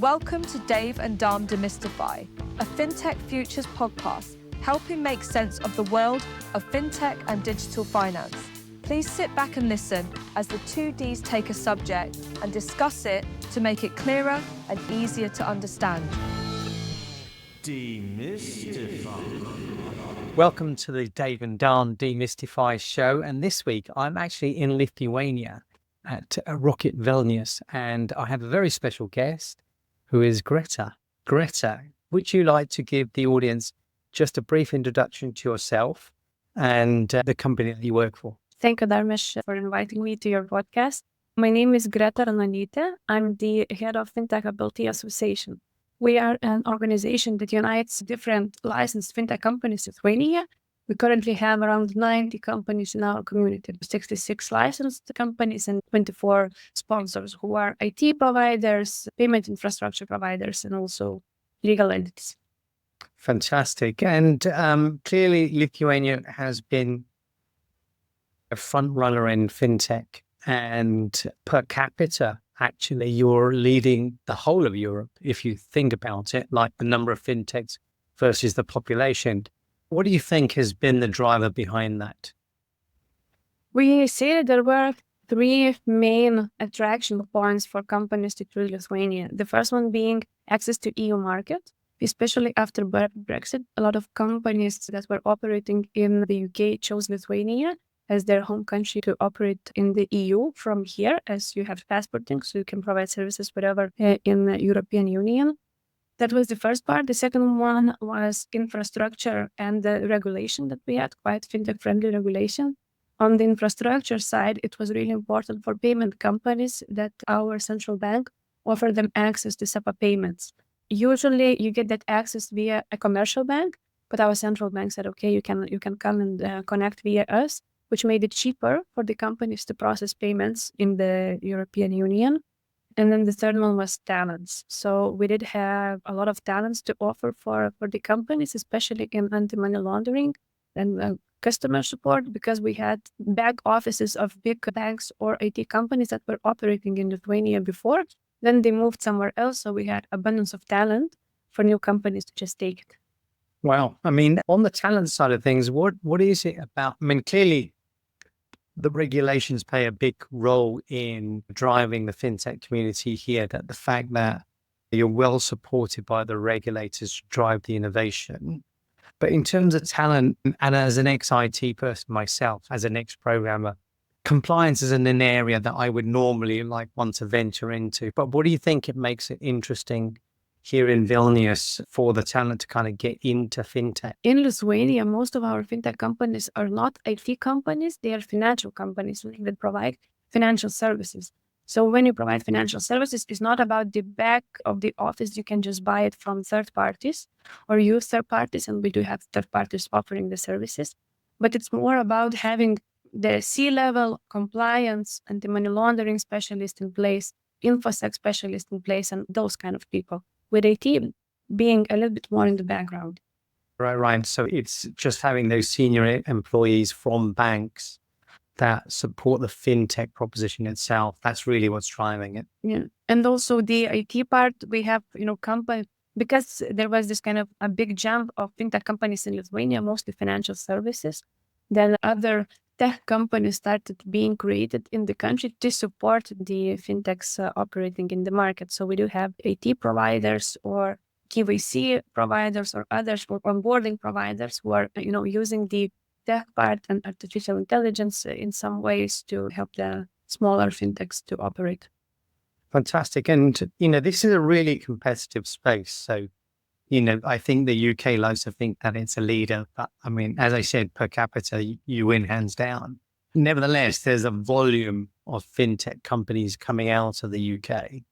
Welcome to Dave and Dharm Demystify, a Fintech Futures podcast, helping make sense of the world of fintech and digital finance. Please sit back and listen as the two Ds take a subject and discuss it to make it clearer and easier to understand. Demystify. Welcome to the Dave and Dharm Demystify show. And this week I'm actually in Lithuania at Rocket Vilnius, and I have a very special guest who is Greta. Greta, would you like to give the audience just a brief introduction to yourself and the company that you work for? Thank you, Dharmesh, for inviting me to your podcast. My name is Greta Ranonytė. I'm the head of Fintech Hub LT Association. We are an organization that unites different licensed fintech companies in Lithuania. We currently have around 90 companies in our community, 66 licensed companies and 24 sponsors who are IT providers, payment infrastructure providers, and also legal entities. Fantastic. And clearly Lithuania has been a front runner in fintech, and per capita, actually, you're leading the whole of Europe. If you think about it, like the number of fintechs versus the population. What do you think has been the driver behind that? We see that there were three main attraction points for companies to choose Lithuania. The first one being access to EU market, especially after Brexit. A lot of companies that were operating in the UK chose Lithuania as their home country to operate in the EU from here, as you have passporting, so you can provide services wherever in the European Union. That was the first part. The second one was infrastructure and the regulation that we had, quite fintech-friendly regulation. On the infrastructure side, it was really important for payment companies that our central bank offered them access to SEPA payments. Usually, you get that access via a commercial bank, but our central bank said, okay, you can come and connect via us, which made it cheaper for the companies to process payments in the European Union. And then the third one was talents. So we did have a lot of talents to offer for the companies, especially in anti-money laundering and customer support, because we had back offices of big banks or IT companies that were operating in Lithuania before. Then they moved somewhere else. So we had abundance of talent for new companies to just take it. Wow. I mean, on the talent side of things, what is it about? I mean, clearly, the regulations play a big role in driving the fintech community here, that the fact that you're well supported by the regulators to drive the innovation. But in terms of talent, and as an ex-IT person myself, as an ex-programmer, compliance isn't an area that I would normally want to venture into. But what do you think it makes it interesting here in Vilnius for the talent to kind of get into fintech? In Lithuania, most of our fintech companies are not IT companies, they are financial companies that provide financial services. So when you provide financial services, it's not about the back of the office. You can just buy it from third parties or use third parties, and we do have third parties offering the services. But it's more about having the C-level compliance, anti-money laundering specialist in place, InfoSec specialist in place, and those kind of people, with IT being a little bit more in the background. Right. So it's just having those senior employees from banks that support the fintech proposition itself. That's really what's driving it. Yeah. And also the IT part, we have, company, because there was this kind of a big jump of fintech companies in Lithuania, mostly financial services, then other tech companies started being created in the country to support the fintechs operating in the market. So we do have IT providers or KYC providers or others, or onboarding providers who are, using the tech part and artificial intelligence in some ways to help the smaller fintechs to operate. Fantastic. And, this is a really competitive space. So, I think the UK likes to think that it's a leader, but I mean, as I said, per capita, you win hands down. Nevertheless, there's a volume of fintech companies coming out of the UK.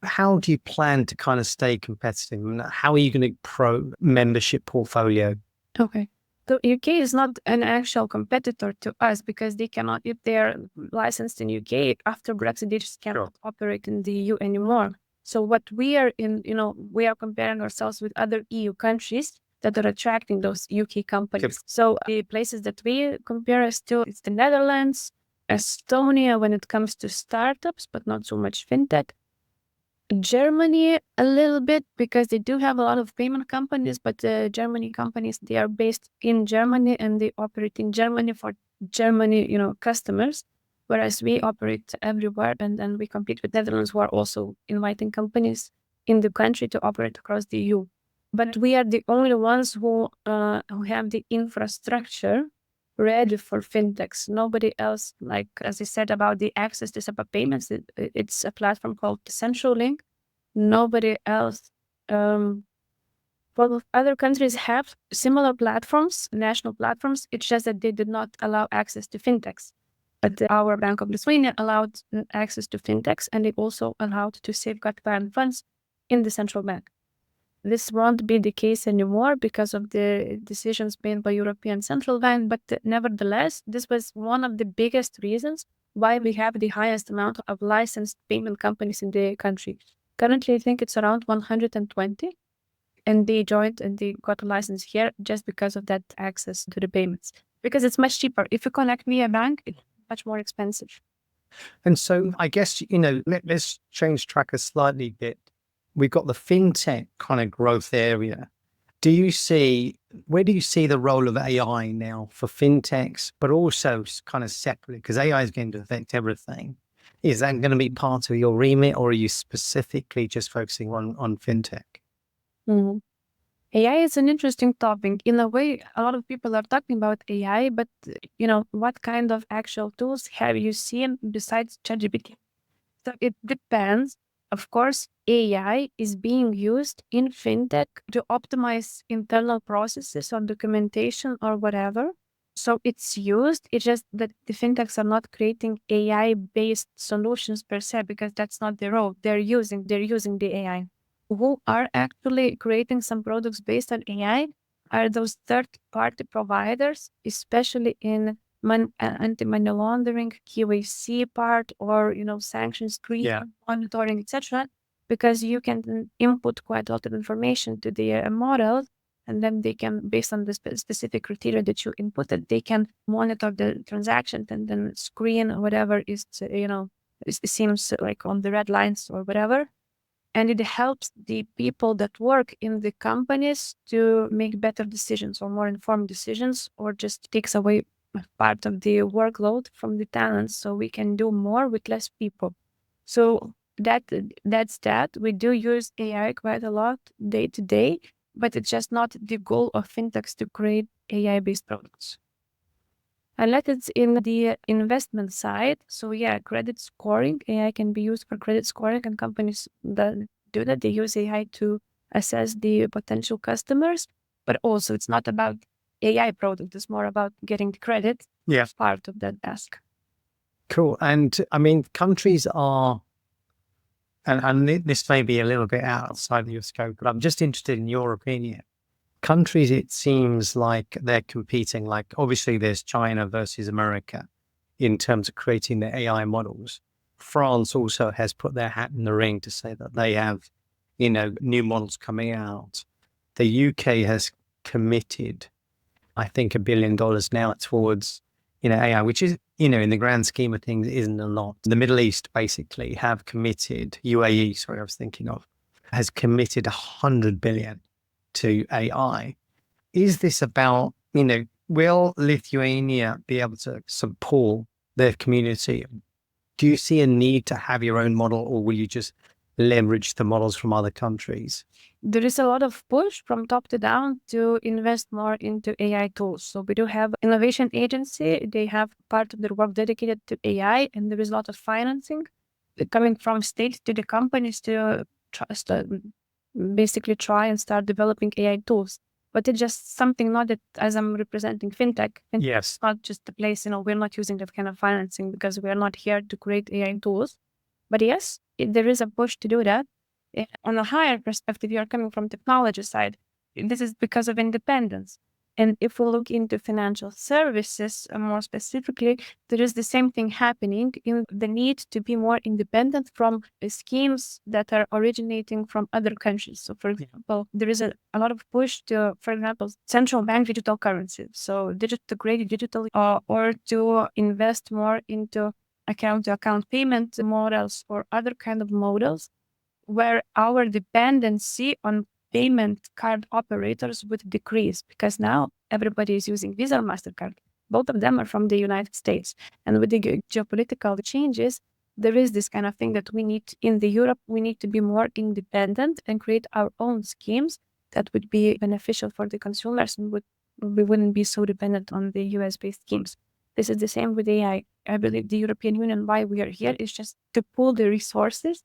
How do you plan to kind of stay competitive? How are you going to grow membership portfolio? Okay. So UK is not an actual competitor to us because they cannot, if they're licensed in UK, after Brexit, they just cannot operate in the EU anymore. So what we are in, we are comparing ourselves with other EU countries that are attracting those UK companies. Yep. So the places that we compare us to, it's the Netherlands, Estonia when it comes to startups, but not so much fintech. Germany a little bit, because they do have a lot of payment companies, but the Germany companies, they are based in Germany and they operate in Germany for Germany, customers, whereas we operate everywhere, and then we compete with Netherlands, who are also inviting companies in the country to operate across the EU. But we are the only ones who have the infrastructure ready for fintechs. Nobody else, like as I said about the access to SEPA payments, it's a platform called CentralLink. Nobody else. Other countries have similar platforms, national platforms. It's just that they did not allow access to fintechs. But our Bank of Lithuania allowed access to fintechs, and they also allowed to safeguard client funds in the central bank. This won't be the case anymore because of the decisions made by European Central Bank, but nevertheless, this was one of the biggest reasons why we have the highest amount of licensed payment companies in the country. Currently, I think it's around 120, and they joined and they got a license here just because of that access to the payments, because it's much cheaper. If you connect via bank, it's much more expensive. And so I guess, let's change track a slightly bit. We've got the fintech kind of growth area. Where do you see the role of AI now for fintechs, but also kind of separately, because AI is going to affect everything. Is that going to be part of your remit, or are you specifically just focusing on fintech? Mm-hmm. AI is an interesting topic. In a way, a lot of people are talking about AI, but what kind of actual tools have you seen besides ChatGPT? So it depends. Of course, AI is being used in fintech to optimize internal processes or documentation or whatever. So it's used. It's just that the fintechs are not creating AI-based solutions per se, because that's not their role. They're using the AI. Who are actually creating some products based on AI are those third-party providers, especially in anti-money laundering, KYC part, or sanctions screening, monitoring, etc. Because you can input quite a lot of information to the model, and then they can, based on the specific criteria that you inputted, they can monitor the transaction and then screen whatever is it seems like on the red lines or whatever. And it helps the people that work in the companies to make better decisions or more informed decisions, or just takes away part of the workload from the talents, so we can do more with less people. So that's that. We do use AI quite a lot day to day, but it's just not the goal of fintechs to create AI-based products. Unless it's in the investment side. So credit scoring. AI can be used for credit scoring, and companies that do that, they use AI to assess the potential customers. But also, it's not about AI product. It's more about getting the credit. Yeah, Part of that task. Cool. And I mean, countries are, and this may be a little bit outside of your scope, but I'm just interested in your opinion. Countries, it seems like they're competing, like obviously there's China versus America in terms of creating the AI models. France also has put their hat in the ring to say that they have, new models coming out. The UK has committed, I think, $1 billion now towards, AI, which is, in the grand scheme of things, isn't a lot. The Middle East basically have committed, UAE, sorry, I was thinking of, has committed 100 billion to AI. Is this about, will Lithuania be able to support their community? Do you see a need to have your own model, or will you just leverage the models from other countries? There is a lot of push from top to down to invest more into AI tools. So we do have innovation agency. They have part of their work dedicated to AI, and there is a lot of financing coming from state to the companies to basically try and start developing AI tools. But it's just something, not that as I'm representing fintech. Yes. It's not just the place, we're not using that kind of financing because we are not here to create AI tools. But yes, there is a push to do that. On a higher perspective, you're coming from technology side. This is because of independence. And if we look into financial services more specifically, there is the same thing happening in the need to be more independent from schemes that are originating from other countries. So, for example, there is a lot of push to, for example, central bank digital currency. So grade digital, or to invest more into account-to-account payment models or other kind of models where our dependency on payment card operators would decrease, because now everybody is using Visa or MasterCard. Both of them are from the United States. And with the geopolitical changes, there is this kind of thing that we need in the Europe, we need to be more independent and create our own schemes that would be beneficial for the consumers, and we wouldn't be so dependent on the US-based schemes. This is the same with AI. I believe the European Union, why we are here, is just to pool the resources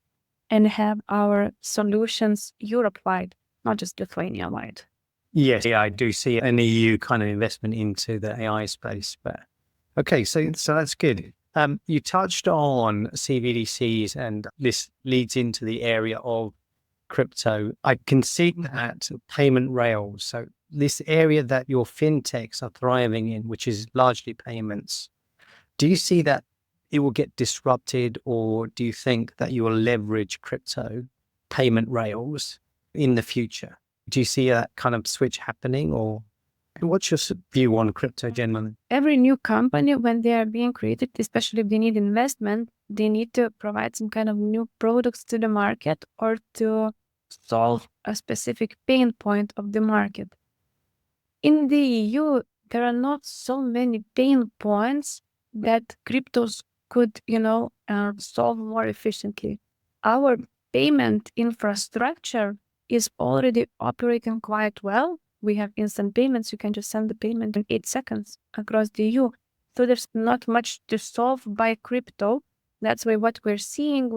and have our solutions Europe-wide, not just Lithuania-wide. Yes, yeah, I do see an EU kind of investment into the AI space. But okay, so that's good. You touched on CBDCs, and this leads into the area of crypto. I can see that payment rails. So this area that your fintechs are thriving in, which is largely payments, do you see that it will get disrupted, or do you think that you will leverage crypto payment rails in the future? Do you see that kind of switch happening, or what's your view on crypto generally? Every new company, when they are being created, especially if they need investment, they need to provide some kind of new products to the market or to solve a specific pain point of the market. In the EU, there are not so many pain points that cryptos could, solve more efficiently. Our payment infrastructure is already operating quite well. We have instant payments. You can just send the payment in 8 seconds across the EU. So there's not much to solve by crypto. That's why what we're seeing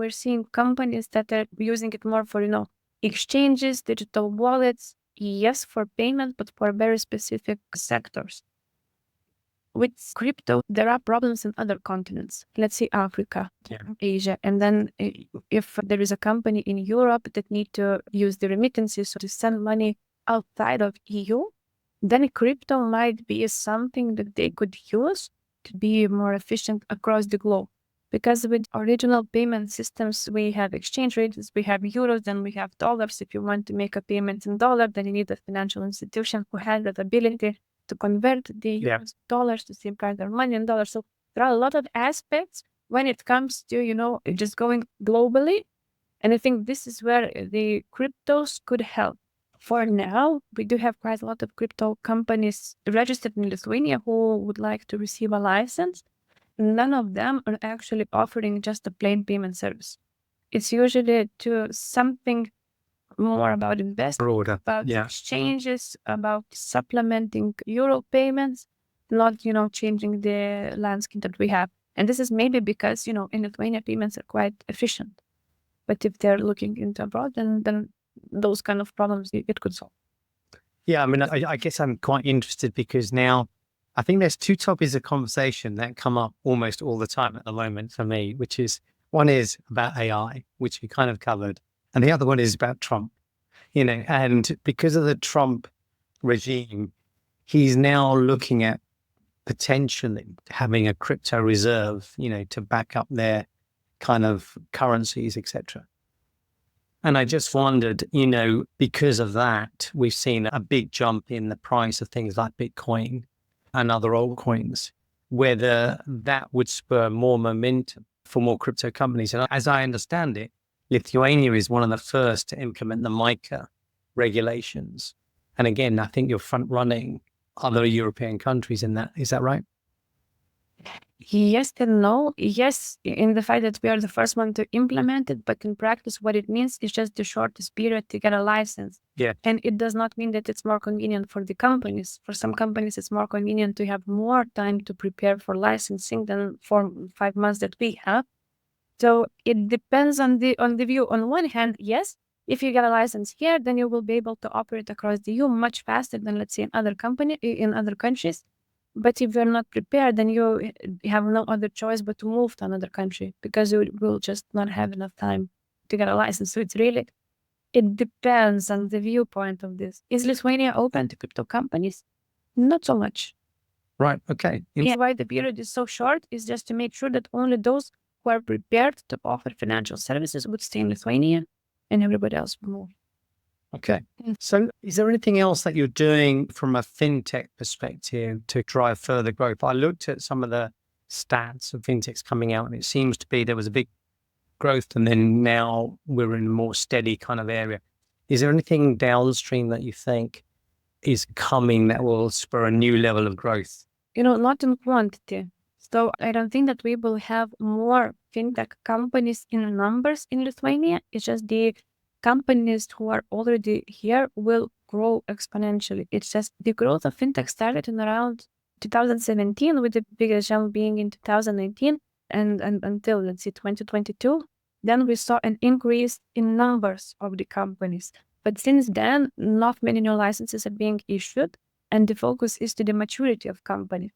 companies that are using it more for, exchanges, digital wallets, yes, for payment, but for very specific sectors. With crypto, there are problems in other continents. Let's say Africa, Asia. And then if there is a company in Europe that need to use the remittances to send money outside of EU, then crypto might be something that they could use to be more efficient across the globe. Because with original payment systems, we have exchange rates, we have euros, then we have dollars. If you want to make a payment in dollar, then you need a financial institution who has that ability to convert the US dollars to safeguard their money in dollars. So there are a lot of aspects when it comes to, just going globally. And I think this is where the cryptos could help. For now, we do have quite a lot of crypto companies registered in Lithuania who would like to receive a license. None of them are actually offering just a plain payment service. It's usually to something more about investment, about exchanges, about supplementing euro payments, not, changing the landscape that we have. And this is maybe because, in Lithuania, payments are quite efficient. But if they're looking into abroad, then those kind of problems it could solve. Yeah, I mean, I guess I'm quite interested because now I think there's two topics of conversation that come up almost all the time at the moment for me, which is one is about AI, which we kind of covered. And the other one is about Trump, and because of the Trump regime, he's now looking at potentially having a crypto reserve, to back up their kind of currencies, etc. And I just wondered, because of that, we've seen a big jump in the price of things like Bitcoin and other altcoins, whether that would spur more momentum for more crypto companies. And as I understand it, Lithuania is one of the first to implement the MiCA regulations. And again, I think you're front running other European countries in that. Is that right? Yes and no. Yes, in the fact that we are the first one to implement it, but in practice, what it means is just the shortest period to get a license. Yeah. And it does not mean that it's more convenient for the companies. For some companies, it's more convenient to have more time to prepare for licensing than 4-5 months that we have. So it depends on the view. On one hand, yes, if you get a license here, then you will be able to operate across the EU much faster than, let's say, in other countries. But if you're not prepared, then you have no other choice but to move to another country because you will just not have enough time to get a license. So it depends on the viewpoint of this. Is Lithuania open to crypto companies? Not so much. Right. Okay. Yeah. Why the period is so short is just to make sure that only those who are prepared to offer financial services would stay in Lithuania and everybody else will move. Okay. So is there anything else that you're doing from a fintech perspective to drive further growth? I looked at some of the stats of fintechs coming out and it seems to be there was a big growth, and then now we're in a more steady kind of area. Is there anything downstream that you think is coming that will spur a new level of growth? Not in quantity. So I don't think that we will have more fintech companies in numbers in Lithuania. It's just the companies who are already here will grow exponentially. It's just the growth of fintech started in around 2017, with the biggest jump being in 2019 and until, let's say, 2022. Then we saw an increase in numbers of the companies. But since then, not many new licenses are being issued, and the focus is to the maturity of companies.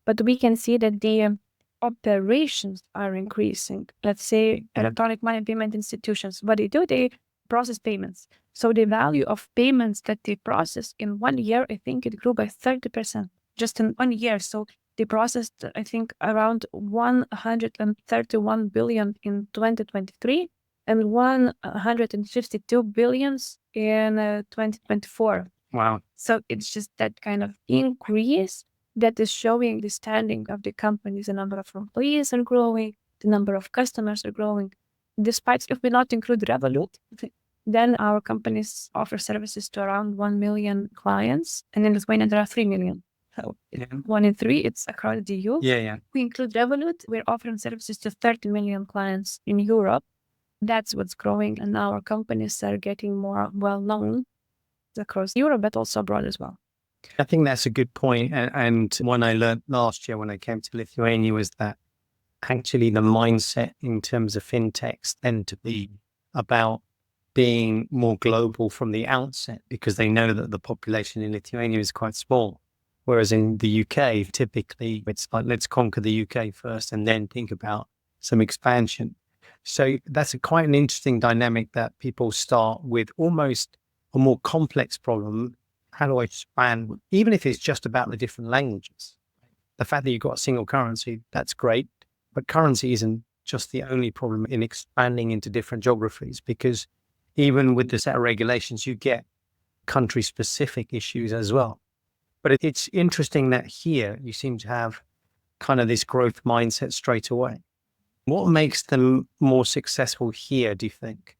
But we can see that the operations are increasing. Let's say electronic money payment institutions, what they do, they process payments. So the value of payments that they process in 1 year, I think it grew by 30% just in 1 year. So they processed, I think, around 131 billion in 2023 and 152 billions in 2024. Wow. So it's just that kind of increase that is showing the standing of the companies. The number of employees are growing, the number of customers are growing. Despite, if we not include Revolut, then our companies offer services to around 1 million clients. And in Lithuania, there are 3 million. So 1 in 3, it's across the EU. Yeah. We include Revolut, we're offering services to 30 million clients in Europe. That's what's growing. And our companies are getting more well-known across Europe, but also abroad as well. I think that's a good point. And one I learned last year when I came to Lithuania was that actually the mindset in terms of fintechs tend to be about being more global from the outset, because they know that the population in Lithuania is quite small. Whereas in the UK, typically it's like, let's conquer the UK first and then think about some expansion. So that's quite an interesting dynamic, that people start with almost a more complex problem. How do I expand? Even if it's just about the different languages, the fact that you've got a single currency, that's great. But currency isn't just the only problem in expanding into different geographies, because even with the set of regulations, you get country-specific issues as well. But it's interesting that here you seem to have kind of this growth mindset straight away. What makes them more successful here, do you think?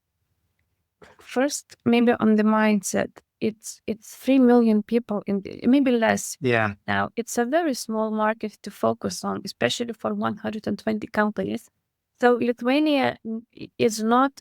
First, maybe on the mindset, it's 3 million people, maybe less. Yeah. Now, it's a very small market to focus on, especially for 120 companies. So Lithuania is not,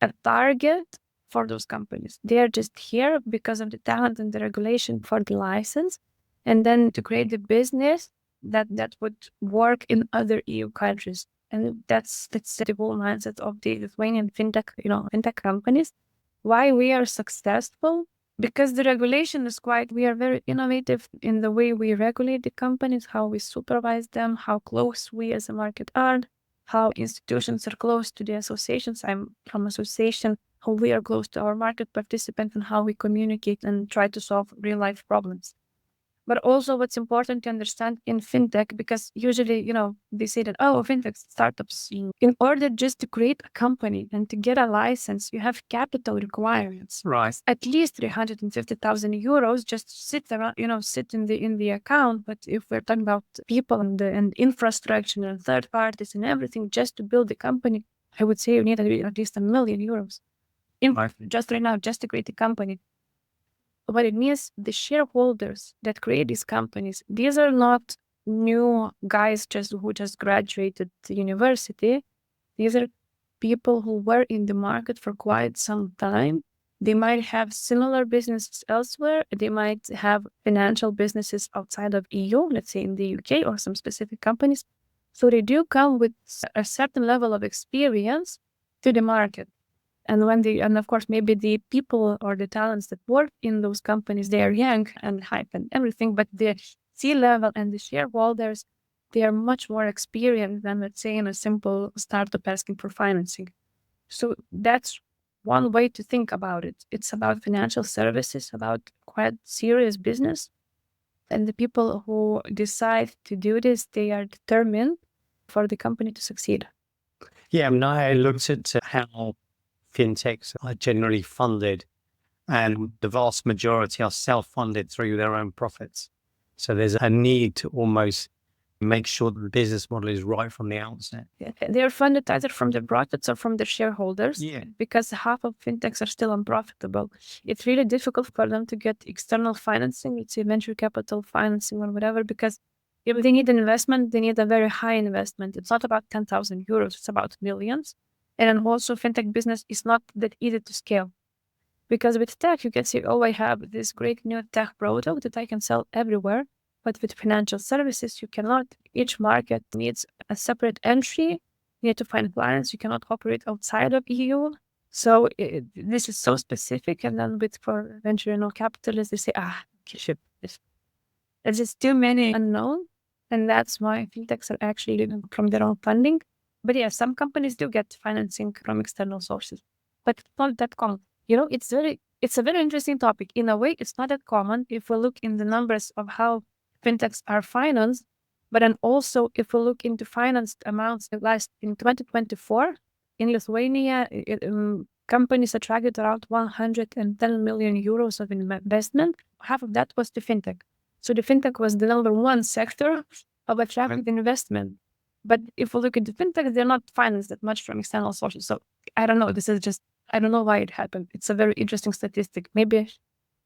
a target for those companies. They are just here because of the talent and the regulation for the license, and then to create the business that would work in other EU countries. And that's the whole mindset of the Lithuanian fintech companies. Why we are successful? Because the regulation is we are very innovative in the way we regulate the companies, how we supervise them, how close we as a market are, how institutions are close to the associations. I'm from association, how we are close to our market participants, and how we communicate and try to solve real life problems. But also what's important to understand in fintech, because usually, they say that, fintech startups, in order just to create a company and to get a license, you have capital requirements. Right. At least 350,000 euros just sit around, sit in the account. But if we're talking about people and infrastructure and third parties and everything, just to build the company, I would say you need at least 1 million euros. Just right now, just to create a company. What it means, the shareholders that create these companies, these are not new guys who just graduated the university. These are people who were in the market for quite some time. They might have similar businesses elsewhere. They might have financial businesses outside of EU, let's say in the UK, or some specific companies. So they do come with a certain level of experience to the market. And of course, maybe the people or the talents that work in those companies, they are young and hype and everything, but the C-level and the shareholders, they are much more experienced than, let's say, in a simple startup asking for financing. So that's one way to think about it. It's about financial services, about quite serious business. And the people who decide to do this, they are determined for the company to succeed. Yeah, I looked at how fintechs are generally funded, and the vast majority are self-funded through their own profits. So there's a need to almost make sure that the business model is right from the outset. They're funded either from the profits or from the shareholders, Yeah. because half of fintechs are still unprofitable. It's really difficult for them to get external financing, let's say venture capital financing or whatever, because if they need an investment, they need a very high investment. It's not about 10,000 euros, it's about millions. And then also fintech business is not that easy to scale. Because with tech, you can say, oh, I have this great new tech product that I can sell everywhere. But with financial services, you cannot. Each market needs a separate entry. You need to find clients. You cannot operate outside of EU. So this is so specific. And then for venture capitalists, they say, there's just too many unknown. And that's why fintechs are actually living from their own funding. But yeah, some companies do get financing from external sources, but it's not that common. It's a very interesting topic. In a way, it's not that common if we look in the numbers of how fintechs are financed, but then also if we look into financed amounts in 2024, in Lithuania, companies attracted around 110 million euros of investment. Half of that was to fintech. So the fintech was the number one sector of attracted investment. But if we look into fintech, they're not financed that much from external sources. So I don't know. I don't know why it happened. It's a very interesting statistic. Maybe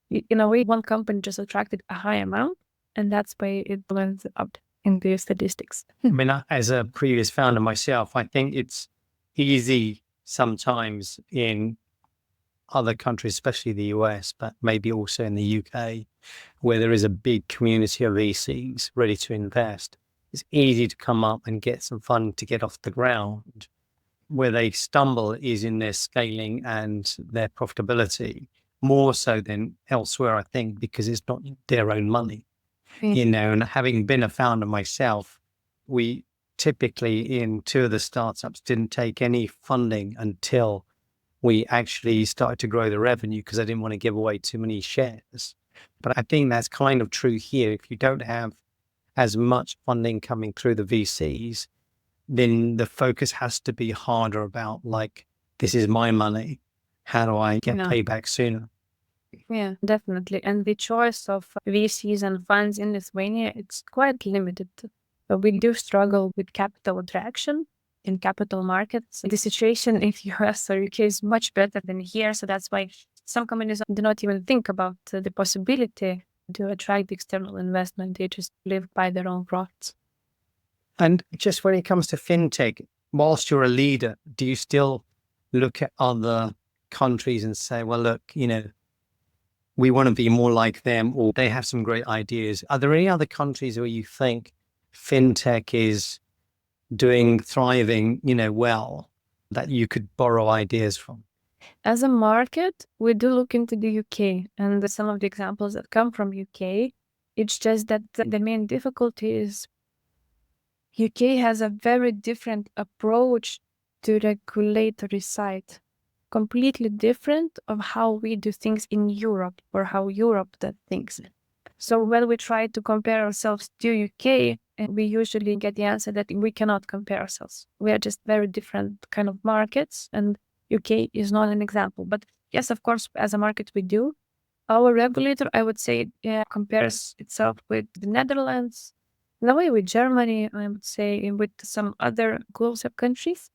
in a way, one company just attracted a high amount, and that's why it blends up in the statistics. I mean, as a previous founder myself, I think it's easy sometimes in other countries, especially the US, but maybe also in the UK, where there is a big community of VCs ready to invest. It's easy to come up and get some fun to get off the ground. Where they stumble is in their scaling and their profitability, more so than elsewhere, I think, because it's not their own money. And having been a founder myself, we typically in two of the startups didn't take any funding until we actually started to grow the revenue, because I didn't want to give away too many shares. But I think that's kind of true here. If you don't have as much funding coming through the VCs, then the focus has to be harder about, like, this is my money. How do I get payback sooner? Yeah, definitely. And the choice of VCs and funds in Lithuania, it's quite limited. But we do struggle with capital attraction in capital markets. The situation in the US or UK is much better than here. So that's why some companies do not even think about the possibility to attract external investment. They just live by their own profits. And just when it comes to fintech, whilst you're a leader, do you still look at other countries and say, well, look, we want to be more like them, or they have some great ideas? Are there any other countries where you think fintech is thriving, well, that you could borrow ideas from? As a market, we do look into the UK, and some of the examples that come from UK, it's just that the main difficulty is UK has a very different approach to regulatory side, completely different of how we do things in Europe or how Europe does things. So when we try to compare ourselves to UK, we usually get the answer that we cannot compare ourselves. We are just very different kind of markets, and UK is not an example. But yes, of course, as a market, we do. Our regulator, I would say, compares itself with the Netherlands, in a way with Germany, I would say, with some other closer countries.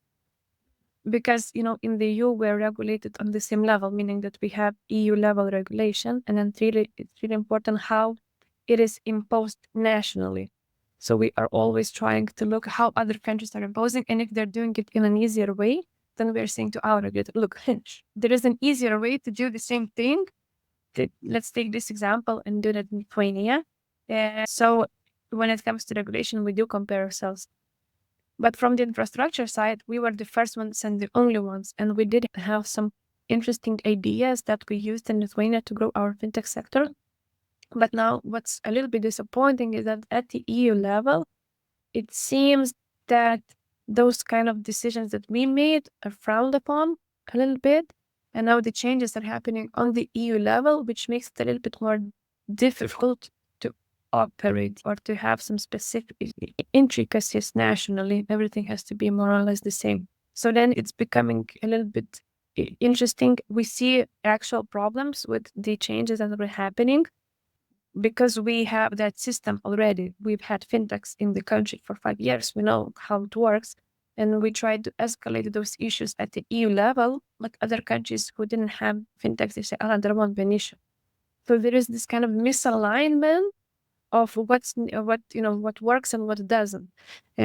Because, in the EU, we're regulated on the same level, meaning that we have EU level regulation. And then it's really important how it is imposed nationally. So we are always trying to look how other countries are imposing. And if they're doing it in an easier way, then we're saying to our regulator, look, there is an easier way to do the same thing. Let's take this example and do that in Lithuania. So when it comes to regulation, we do compare ourselves. But from the infrastructure side, we were the first ones and the only ones. And we did have some interesting ideas that we used in Lithuania to grow our fintech sector. But now what's a little bit disappointing is that at the EU level, it seems that those kind of decisions that we made are frowned upon a little bit. And now the changes are happening on the EU level, which makes it a little bit more difficult to operate or to have some specific intricacies nationally. Everything has to be more or less the same. So then it's becoming a little bit interesting. We see actual problems with the changes that are happening. because we have that system already. We've had fintechs in the country for 5 years. We know how it works. And we tried to escalate those issues at the EU level, but other countries who didn't have fintechs, they say, there won't be an issue. So there is this kind of misalignment of what works and what doesn't.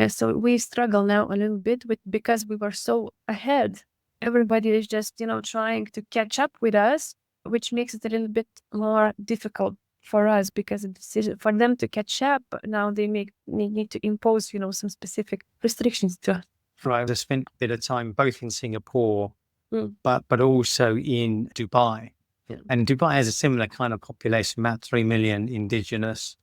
So we struggle now a little bit because we were so ahead. Everybody is just, trying to catch up with us, which makes it a little bit more difficult for us, because the decision for them to catch up now, they need to impose, some specific restrictions to us. Right. I spent a bit of time both in Singapore, but also in Dubai. Yeah. And Dubai has a similar kind of population, about 3 million indigenous,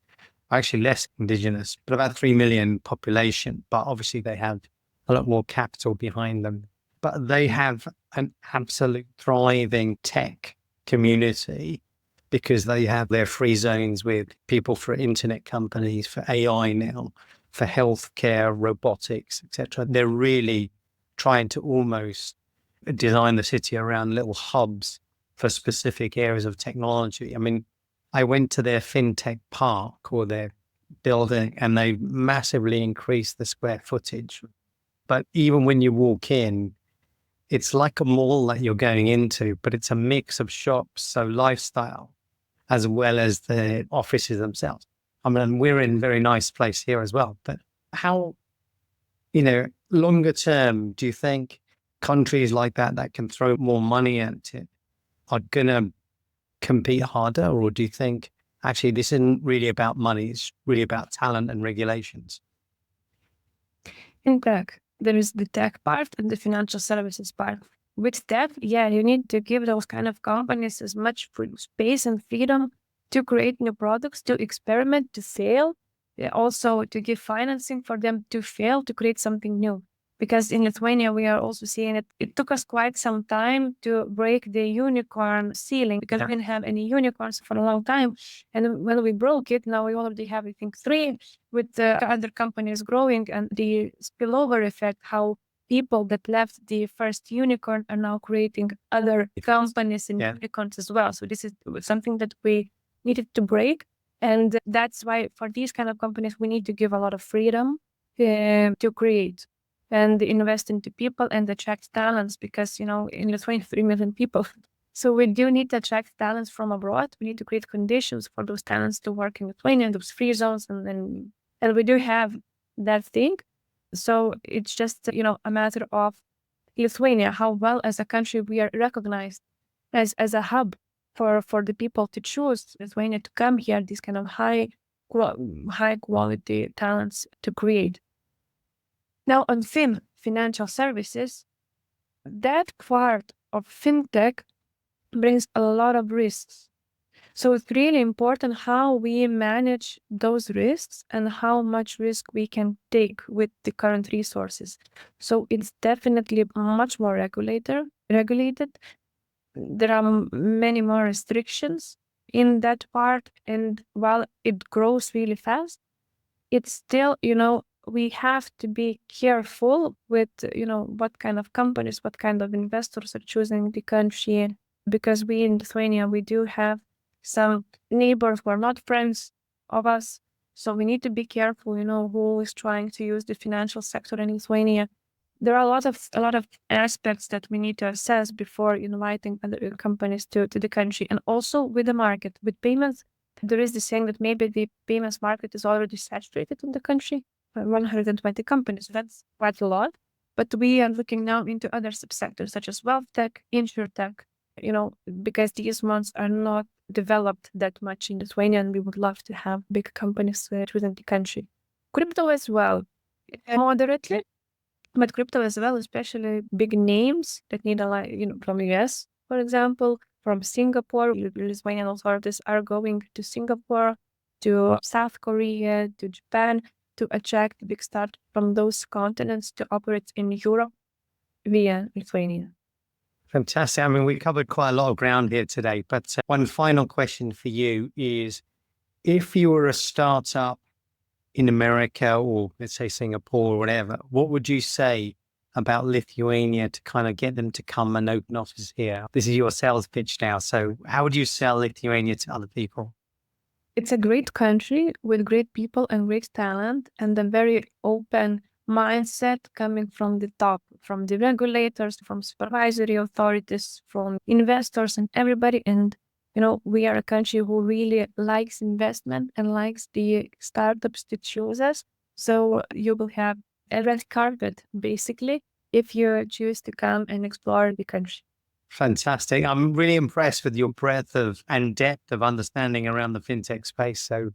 actually less indigenous, but about 3 million population. But obviously they have a lot more capital behind them. But they have an absolute thriving tech community, because they have their free zones with people for internet companies, for AI now, for healthcare, robotics, etc. They're really trying to almost design the city around little hubs for specific areas of technology. I mean, I went to their fintech park or their building, and they massively increased the square footage. But even when you walk in, it's like a mall that you're going into, but it's a mix of shops, so lifestyle, as well as the offices themselves. I mean, we're in a very nice place here as well, but how, longer term, do you think countries like that can throw more money at it are going to compete harder? Or do you think actually this isn't really about money, it's really about talent and regulations? In tech, there is the tech part and the financial services part. With tech, you need to give those kind of companies as much space and freedom to create new products, to experiment, to fail, also to give financing for them to fail, to create something new. Because in Lithuania, we are also seeing it took us quite some time to break the unicorn ceiling, because we didn't have any unicorns for a long time. And when we broke it, now we already have, I think, 3 with other companies growing, and the spillover effect, how people that left the first unicorn are now creating other companies and unicorns as well. So this is something that we needed to break. And that's why for these kind of companies, we need to give a lot of freedom to create and invest into people and attract talents, because, in Lithuania, 3 million people. So we do need to attract talents from abroad. We need to create conditions for those talents to work in Lithuania, those free zones. And we do have that thing. So it's just, a matter of Lithuania, how well as a country we are recognized as a hub for the people to choose Lithuania to come here, these kind of high quality talents to create. Now on financial services, that part of fintech brings a lot of risks. So it's really important how we manage those risks and how much risk we can take with the current resources. So it's definitely much more regulated. There are many more restrictions in that part. And while it grows really fast, it's still, we have to be careful with, what kind of companies, what kind of investors are choosing the country. Because we in Lithuania, we do have some neighbors who are not friends of us. So we need to be careful, who is trying to use the financial sector in Lithuania. There are a lot of aspects that we need to assess before inviting other companies to the country. And also with the market, with payments, there is the saying that maybe the payments market is already saturated in the country. 120 companies, that's quite a lot. But we are looking now into other subsectors such as wealth tech, insurtech, because these ones are not developed that much in Lithuania, and we would love to have big companies within the country. Crypto as well, moderately, but crypto as well, especially big names that need a lot, from US, for example, from Singapore. Lithuanian authorities are going to Singapore, to South Korea, to Japan, to attract big startups from those continents to operate in Europe via Lithuania. Fantastic. I mean, we covered quite a lot of ground here today, but one final question for you is, if you were a startup in America or let's say Singapore or whatever, what would you say about Lithuania to kind of get them to come and open offices here? This is your sales pitch now. So how would you sell Lithuania to other people? It's a great country with great people and great talent and a very open mindset coming from the top, from the regulators, from supervisory authorities, from investors and everybody. And, we are a country who really likes investment and likes the startups to choose us. So you will have a red carpet, basically, if you choose to come and explore the country. Fantastic. I'm really impressed with your breadth and depth of understanding around the fintech space. So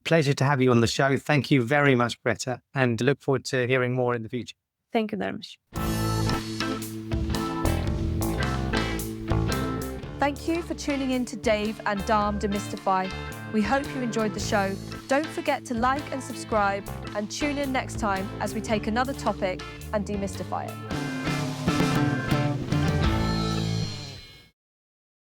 pleasure to have you on the show. Thank you very much, Greta, and look forward to hearing more in the future. Thank you, Dharmesh. Thank you for tuning in to Dave and Dharm Demystify. We hope you enjoyed the show. Don't forget to like and subscribe and tune in next time as we take another topic and demystify it.